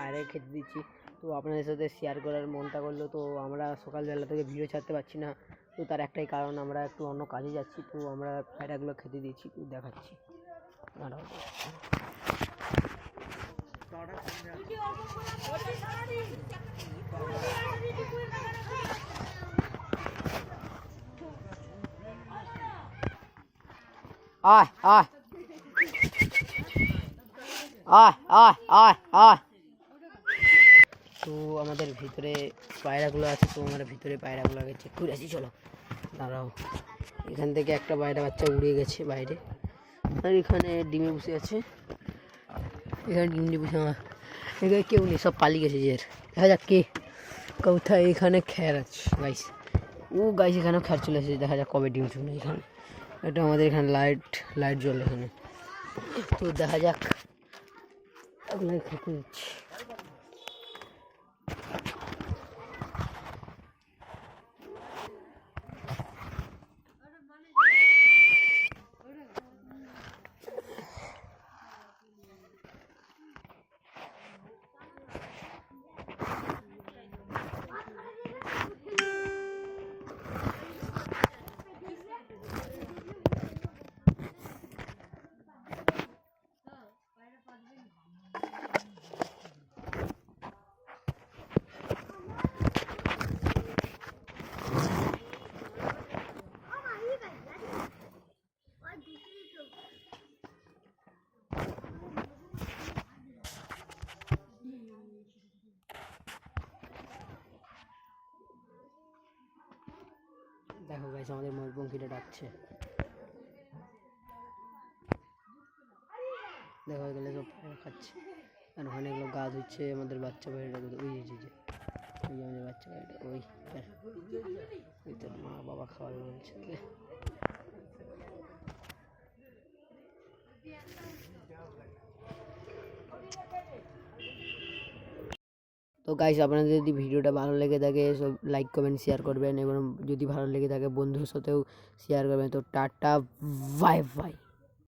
পায়রাই খেতে দিচ্ছি। তো আপনাদের সাথে শেয়ার করার মনটা করলো। তো আমরা সকালবেলা থেকে ভিডিও ছাড়তে পারছি না, তো তার একটাই কারণ আমরা একটু অন্য কাজে যাচ্ছি। তো আমরা পায়রাগুলো খেতে দিচ্ছি, তো দেখাচ্ছি। আয় আয় আয় আয় আয় আয়। তো আমাদের ভিতরে পায়রাগুলো আছে, তো আমরা ভিতরে পায়রাগুলো আগে চেক করে আসি। চলো দাঁড়াও। এখান থেকে একটা পায়রা বাচ্চা উড়ে গেছে বাইরে, আর এখানে ডিমে বসে আছে। এখানে ডিমে বসে এখানে কেউ নেই, সব পালিয়ে গেছে। যে দেখা যাক কে কোথায়। এখানে খ্যার আছে গাইস, ও গাইস এখানেও খ্যার চলে এসেছে। দেখা যাক কবে ডিম শুনে। এখানে এটা আমাদের এখানে লাইট জ্বলে এখানে, তো দেখা যাক। আপনাকে খেতে দিচ্ছি। দেখো গাইস আমাদের ময়ূরপঙ্খীটা ডাকছে। দেখো এগুলো সব পায়রা খাচ্ছে, আর ওখানে এগুলো গা ধুচ্ছে। আমাদের বাচ্চা পায়রাটা ওই যে আমাদের বাচ্চা পায়রাটা ওই তোর মা বাবা খাওয়াবে বলছে। তো গাইস আপনাদের যদি ভিডিওটা ভালো লেগে থাকে সব লাইক কমেন্ট শেয়ার করবেন, এবং যদি ভালো লেগে থাকে বন্ধুর সাথেও শেয়ার করবেন। তো টাটা বাই বাই।